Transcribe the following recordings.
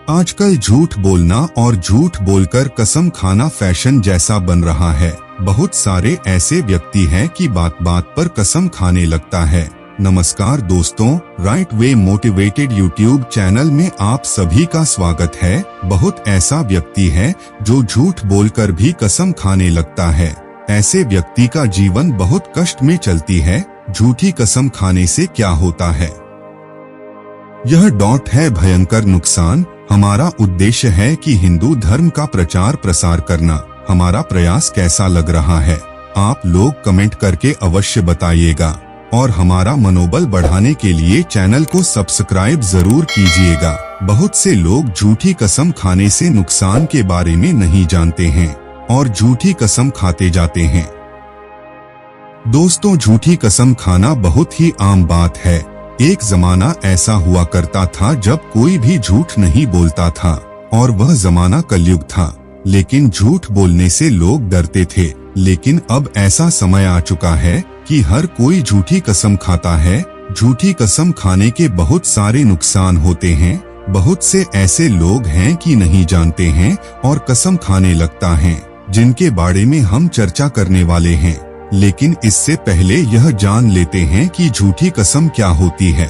आजकल झूठ बोलना और झूठ बोलकर कसम खाना फैशन जैसा बन रहा है। बहुत सारे ऐसे व्यक्ति हैं कि बात बात पर कसम खाने लगता है। नमस्कार दोस्तों, right way motivated YouTube channel में आप सभी का स्वागत है। बहुत ऐसा व्यक्ति है जो झूठ बोलकर भी कसम खाने लगता है। ऐसे व्यक्ति का जीवन बहुत कष्ट में चलती है। झूठी कसम खाने से क्या होता है? यह डॉट है भयंकर नुकसान। हमारा उद्देश्य है कि हिंदू धर्म का प्रचार प्रसार करना। हमारा प्रयास कैसा लग रहा है? आप लोग कमेंट करके अवश्य बताइएगा और हमारा मनोबल बढ़ाने के लिए चैनल को सब्सक्राइब जरूर कीजिएगा। बहुत से लोग झूठी कसम खाने से नुकसान के बारे में नहीं जानते हैं और झूठी कसम खाते जाते हैं। दोस्तों, झूठी कसम खाना बहुत ही आम बात है। एक जमाना ऐसा हुआ करता था जब कोई भी झूठ नहीं बोलता था और वह जमाना कलयुग था। लेकिन झूठ बोलने से लोग डरते थे। लेकिन अब ऐसा समय आ चुका है कि हर कोई झूठी कसम खाता है। झूठी कसम खाने के बहुत सारे नुकसान होते हैं। बहुत से ऐसे लोग हैं कि नहीं जानते हैं और कसम खाने लगता है, जिनके बारे में हम चर्चा करने वाले हैं। लेकिन इससे पहले यह जान लेते हैं कि झूठी कसम क्या होती है।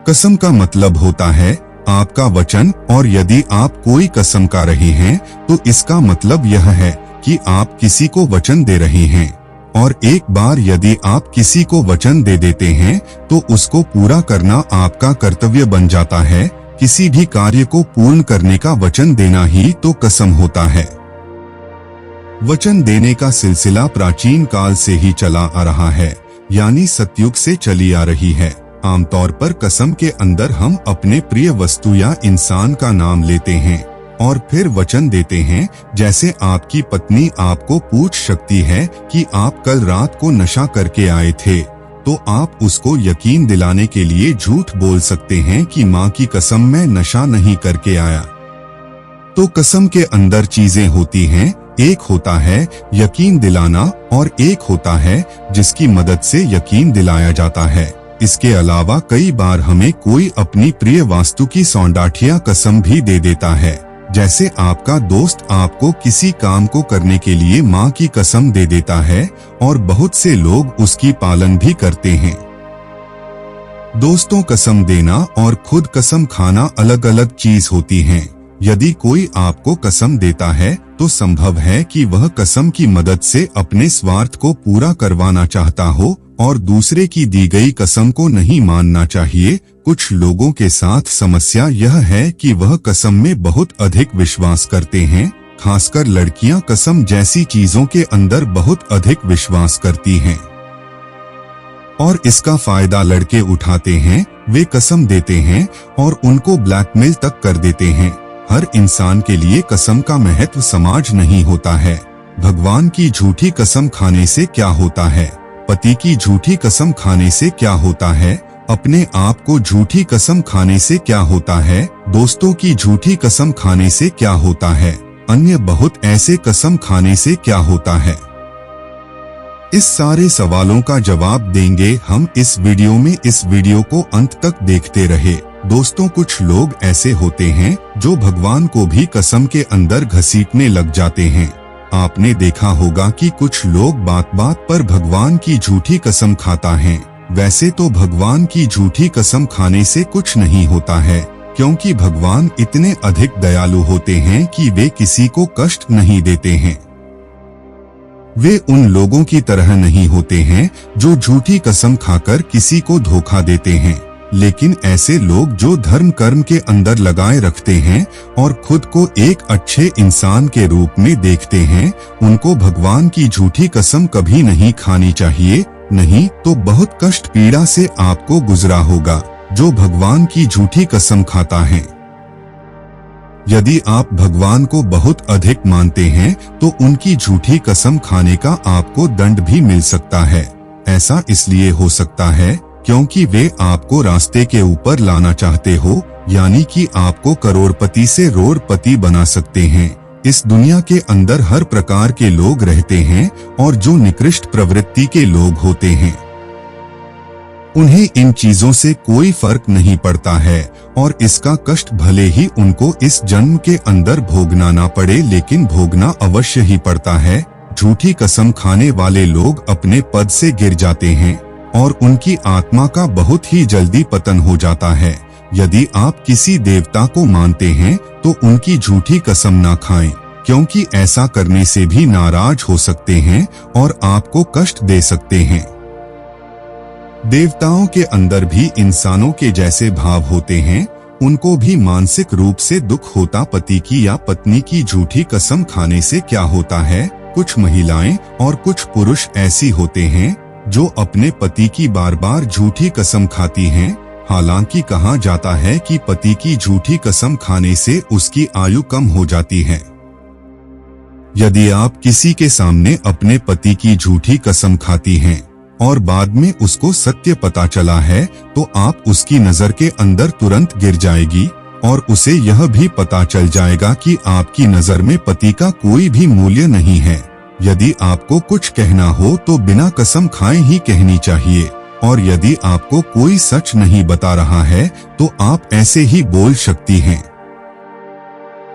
कसम का मतलब होता है आपका वचन, और यदि आप कोई कसम खा रहे हैं तो इसका मतलब यह है कि आप किसी को वचन दे रहे हैं। और एक बार यदि आप किसी को वचन दे देते हैं तो उसको पूरा करना आपका कर्तव्य बन जाता है। किसी भी कार्य को पूर्ण करने का वचन देना ही तो कसम होता है। वचन देने का सिलसिला प्राचीन काल से ही चला आ रहा है, यानी सतयुग से चली आ रही है। आमतौर पर कसम के अंदर हम अपने प्रिय वस्तु या इंसान का नाम लेते हैं और फिर वचन देते हैं। जैसे आपकी पत्नी आपको पूछ सकती है कि आप कल रात को नशा करके आए थे, तो आप उसको यकीन दिलाने के लिए झूठ बोल सकते हैं कि माँ की कसम मैं नशा नहीं करके आया। तो कसम के अंदर चीजें होती हैं। एक होता है यकीन दिलाना और एक होता है जिसकी मदद से यकीन दिलाया जाता है। इसके अलावा कई बार हमें कोई अपनी प्रिय वस्तु की सौंदाठिया कसम भी दे देता है। जैसे आपका दोस्त आपको किसी काम को करने के लिए माँ की कसम दे देता है और बहुत से लोग उसकी पालन भी करते हैं। दोस्तों, कसम देना और खुद कसम खाना अलग अलग चीज होती हैं। यदि कोई आपको कसम देता है तो संभव है कि वह कसम की मदद से अपने स्वार्थ को पूरा करवाना चाहता हो और दूसरे की दी गई कसम को नहीं मानना चाहिए। कुछ लोगों के साथ समस्या यह है कि वह कसम में बहुत अधिक विश्वास करते हैं। खासकर लड़कियां कसम जैसी चीजों के अंदर बहुत अधिक विश्वास करती हैं और इसका फायदा लड़के उठाते हैं। वे कसम देते हैं और उनको ब्लैकमेल तक कर देते हैं। हर इंसान के लिए कसम का महत्व समाज नहीं होता है। भगवान की झूठी कसम खाने से क्या होता है? पति की झूठी कसम खाने से क्या होता है? अपने आप को झूठी कसम खाने से क्या होता है? दोस्तों की झूठी कसम खाने से क्या होता है? अन्य बहुत ऐसे कसम खाने से क्या होता है? इस सारे सवालों का जवाब देंगे हम इस वीडियो में। इस वीडियो को अंत तक देखते रहे। दोस्तों, कुछ लोग ऐसे होते हैं जो भगवान को भी कसम के अंदर घसीटने लग जाते हैं। आपने देखा होगा कि कुछ लोग बात बात पर भगवान की झूठी कसम खाता है। वैसे तो भगवान की झूठी कसम खाने से कुछ नहीं होता है, क्योंकि भगवान इतने अधिक दयालु होते हैं कि वे किसी को कष्ट नहीं देते हैं। वे उन लोगों की तरह नहीं होते हैं जो झूठी कसम खाकर किसी को धोखा देते हैं। लेकिन ऐसे लोग जो धर्म कर्म के अंदर लगाए रखते हैं और खुद को एक अच्छे इंसान के रूप में देखते हैं, उनको भगवान की झूठी कसम कभी नहीं खानी चाहिए। नहीं तो बहुत कष्ट पीड़ा से आपको गुजरा होगा जो भगवान की झूठी कसम खाता है। यदि आप भगवान को बहुत अधिक मानते हैं तो उनकी झूठी कसम खाने का आपको दंड भी मिल सकता है। ऐसा इसलिए हो सकता है क्योंकि वे आपको रास्ते के ऊपर लाना चाहते हो, यानी कि आपको करोड़पति से रोड़पति बना सकते हैं। इस दुनिया के अंदर हर प्रकार के लोग रहते हैं और जो निकृष्ट प्रवृत्ति के लोग होते हैं उन्हें इन चीजों से कोई फर्क नहीं पड़ता है और इसका कष्ट भले ही उनको इस जन्म के अंदर भोगना ना पड़े, लेकिन भोगना अवश्य ही पड़ता है। झूठी कसम खाने वाले लोग अपने पद से गिर जाते हैं और उनकी आत्मा का बहुत ही जल्दी पतन हो जाता है। यदि आप किसी देवता को मानते हैं तो उनकी झूठी कसम ना खाएं, क्योंकि ऐसा करने से भी नाराज हो सकते हैं और आपको कष्ट दे सकते हैं। देवताओं के अंदर भी इंसानों के जैसे भाव होते हैं, उनको भी मानसिक रूप से दुख होता। पति की या पत्नी की झूठी कसम खाने से क्या होता है, कुछ महिलाएं और कुछ पुरुष ऐसी होते हैं जो अपने पति की बार बार झूठी कसम खाती हैं। हालांकि कहा जाता है कि पति की झूठी कसम खाने से उसकी आयु कम हो जाती है। यदि आप किसी के सामने अपने पति की झूठी कसम खाती हैं और बाद में उसको सत्य पता चला है, तो आप उसकी नजर के अंदर तुरंत गिर जाएगी और उसे यह भी पता चल जाएगा कि आपकी नजर में पति का कोई भी मूल्य नहीं है। यदि आपको कुछ कहना हो तो बिना कसम खाए ही कहनी चाहिए, और यदि आपको कोई सच नहीं बता रहा है तो आप ऐसे ही बोल सकती हैं।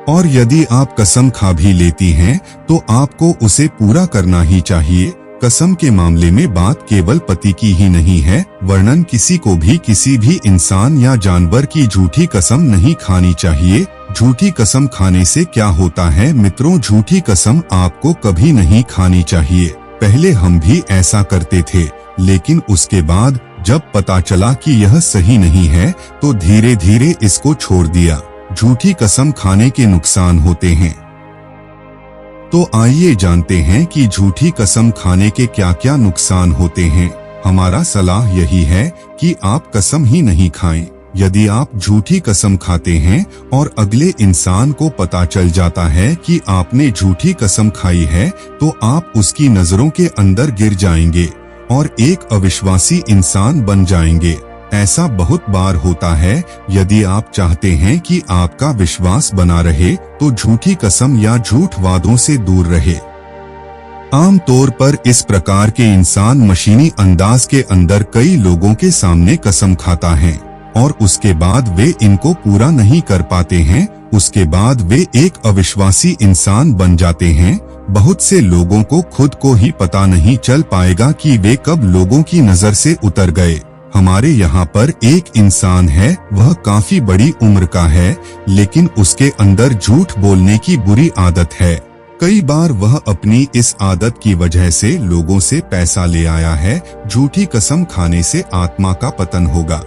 और यदि आप कसम खा भी लेती हैं तो आपको उसे पूरा करना ही चाहिए। कसम के मामले में बात केवल पति की ही नहीं है, वरन किसी को भी किसी भी इंसान या जानवर की झूठी कसम नहीं खानी चाहिए। झूठी कसम खाने से क्या होता है मित्रों, झूठी कसम आपको कभी नहीं खानी चाहिए। पहले हम भी ऐसा करते थे, लेकिन उसके बाद जब पता चला कि यह सही नहीं है तो धीरे धीरे इसको छोड़ दिया। झूठी कसम खाने के नुकसान होते हैं, तो आइए जानते हैं कि झूठी कसम खाने के क्या क्या नुकसान होते हैं। हमारा सलाह यही है कि आप कसम ही नहीं खाएं। यदि आप झूठी कसम खाते हैं और अगले इंसान को पता चल जाता है कि आपने झूठी कसम खाई है, तो आप उसकी नजरों के अंदर गिर जाएंगे और एक अविश्वासी इंसान बन जाएंगे। ऐसा बहुत बार होता है। यदि आप चाहते हैं कि आपका विश्वास बना रहे तो झूठी कसम या झूठ वादों से दूर रहे। आमतौर पर इस प्रकार के इंसान मशीनी अंदाज के अंदर कई लोगों के सामने कसम खाता है और उसके बाद वे इनको पूरा नहीं कर पाते हैं। उसके बाद वे एक अविश्वासी इंसान बन जाते हैं। बहुत से लोगों को खुद को ही पता नहीं चल पाएगा कि वे कब लोगों की नजर से उतर गए। हमारे यहाँ पर एक इंसान है, वह काफी बड़ी उम्र का है, लेकिन उसके अंदर झूठ बोलने की बुरी आदत है। कई बार वह अपनी इस आदत की वजह से लोगों से पैसा ले आया है। झूठी कसम खाने से आत्मा का पतन होगा।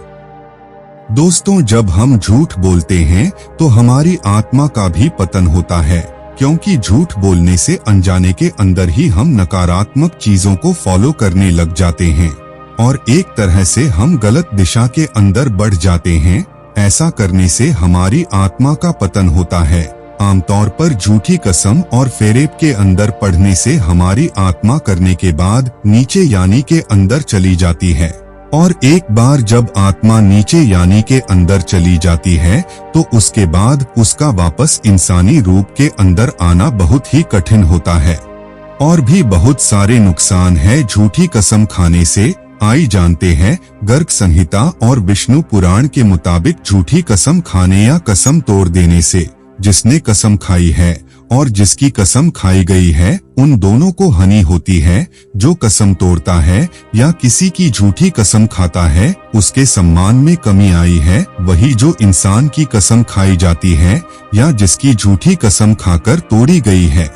दोस्तों, जब हम झूठ बोलते हैं तो हमारी आत्मा का भी पतन होता है, क्योंकि झूठ बोलने से अनजाने के अंदर ही हम नकारात्मक चीजों को फॉलो करने लग जाते हैं और एक तरह से हम गलत दिशा के अंदर बढ़ जाते हैं। ऐसा करने से हमारी आत्मा का पतन होता है। आमतौर पर झूठी कसम और फेरेब के अंदर पढ़ने से हमारी आत्मा करने के बाद नीचे यानी के अंदर चली जाती है, और एक बार जब आत्मा नीचे यानी के अंदर चली जाती है तो उसके बाद उसका वापस इंसानी रूप के अंदर आना बहुत ही कठिन होता है। और भी बहुत सारे नुकसान है झूठी कसम खाने से। आई जानते हैं, गर्ग संहिता और विष्णु पुराण के मुताबिक झूठी कसम खाने या कसम तोड़ देने से जिसने कसम खाई है और जिसकी कसम खाई गई है, उन दोनों को हानि होती है। जो कसम तोड़ता है या किसी की झूठी कसम खाता है, उसके सम्मान में कमी आई है। वही जो इंसान की कसम खाई जाती है या जिसकी झूठी कसम खाकर तोड़ी गई है,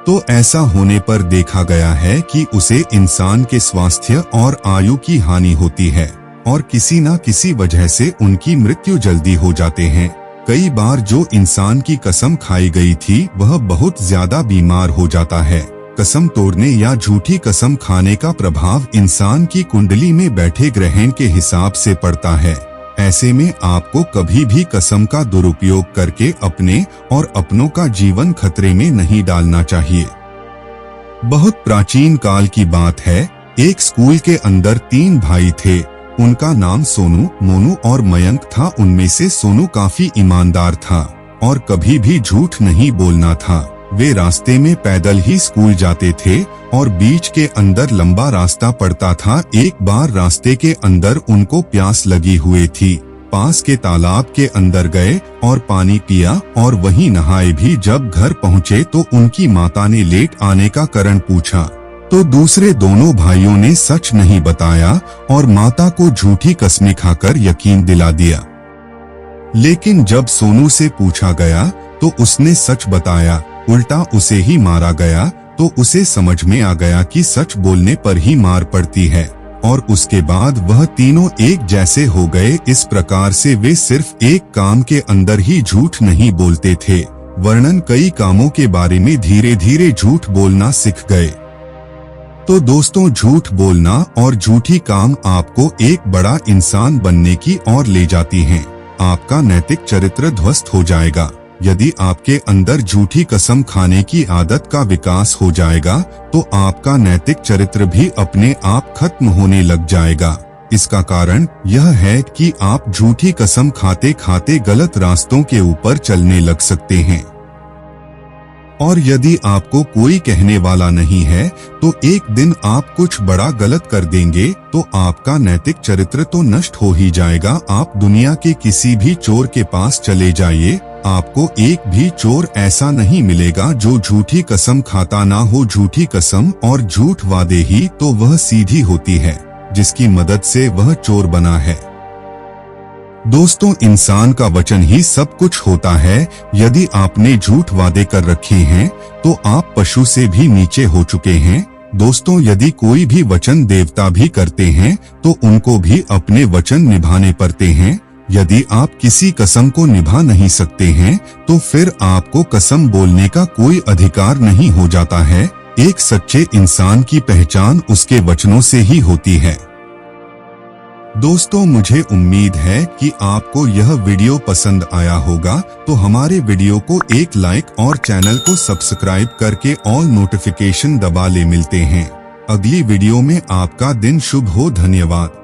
तो ऐसा होने पर देखा गया है कि उसे इंसान के स्वास्थ्य और आयु की हानि होती है और किसी न किसी वजह से उनकी मृत्यु जल्दी हो जाते हैं। कई बार जो इंसान की कसम खाई गई थी वह बहुत ज्यादा बीमार हो जाता है। कसम तोड़ने या झूठी कसम खाने का प्रभाव इंसान की कुंडली में बैठे ग्रहण के हिसाब से पड़ता है। ऐसे में आपको कभी भी कसम का दुरुपयोग करके अपने और अपनों का जीवन खतरे में नहीं डालना चाहिए। बहुत प्राचीन काल की बात है, एक स्कूल के अंदर 3 भाई थे। उनका नाम सोनू, मोनू और मयंक था। उनमें से सोनू काफी ईमानदार था और कभी भी झूठ नहीं बोलना था। वे रास्ते में पैदल ही स्कूल जाते थे और बीच के अंदर लंबा रास्ता पड़ता था। एक बार रास्ते के अंदर उनको प्यास लगी हुई थी। पास के तालाब के अंदर गए और पानी पिया और वहीं नहाए भी। जब घर पहुँचे तो उनकी माता ने लेट आने का कारण पूछा तो दूसरे दोनों भाइयों ने सच नहीं बताया और माता को झूठी कसमें खाकर यकीन दिला दिया। लेकिन जब सोनू से पूछा गया तो उसने सच बताया, उल्टा उसे ही मारा गया। तो उसे समझ में आ गया कि सच बोलने पर ही मार पड़ती है और उसके बाद वह तीनों एक जैसे हो गए। इस प्रकार से वे सिर्फ एक काम के अंदर ही झूठ नहीं बोलते थे, वरन कई कामों के बारे में धीरे धीरे झूठ बोलना सीख गए। तो दोस्तों, झूठ बोलना और झूठी काम आपको एक बड़ा इंसान बनने की ओर ले जाती हैं। आपका नैतिक चरित्र ध्वस्त हो जाएगा। यदि आपके अंदर झूठी कसम खाने की आदत का विकास हो जाएगा तो आपका नैतिक चरित्र भी अपने आप खत्म होने लग जाएगा। इसका कारण यह है कि आप झूठी कसम खाते खाते गलत रास्तों के ऊपर चलने लग सकते हैं। और यदि आपको कोई कहने वाला नहीं है तो एक दिन आप कुछ बड़ा गलत कर देंगे तो आपका नैतिक चरित्र तो नष्ट हो ही जाएगा। आप दुनिया के किसी भी चोर के पास चले जाइए, आपको एक भी चोर ऐसा नहीं मिलेगा जो झूठी कसम खाता ना हो। झूठी कसम और झूठ वादे ही तो वह सीधी होती है जिसकी मदद से वह चोर बना है। दोस्तों, इंसान का वचन ही सब कुछ होता है। यदि आपने झूठ वादे कर रखे हैं तो आप पशु से भी नीचे हो चुके हैं। दोस्तों, यदि कोई भी वचन देवता भी करते हैं तो उनको भी अपने वचन निभाने पड़ते हैं। यदि आप किसी कसम को निभा नहीं सकते हैं तो फिर आपको कसम बोलने का कोई अधिकार नहीं हो जाता है। एक सच्चे इंसान की पहचान उसके वचनों से ही होती है। दोस्तों, मुझे उम्मीद है कि आपको यह वीडियो पसंद आया होगा, तो हमारे वीडियो को एक लाइक और चैनल को सब्सक्राइब करके ऑल नोटिफिकेशन दबा ले। मिलते हैं अगली वीडियो में। आपका दिन शुभ हो। धन्यवाद।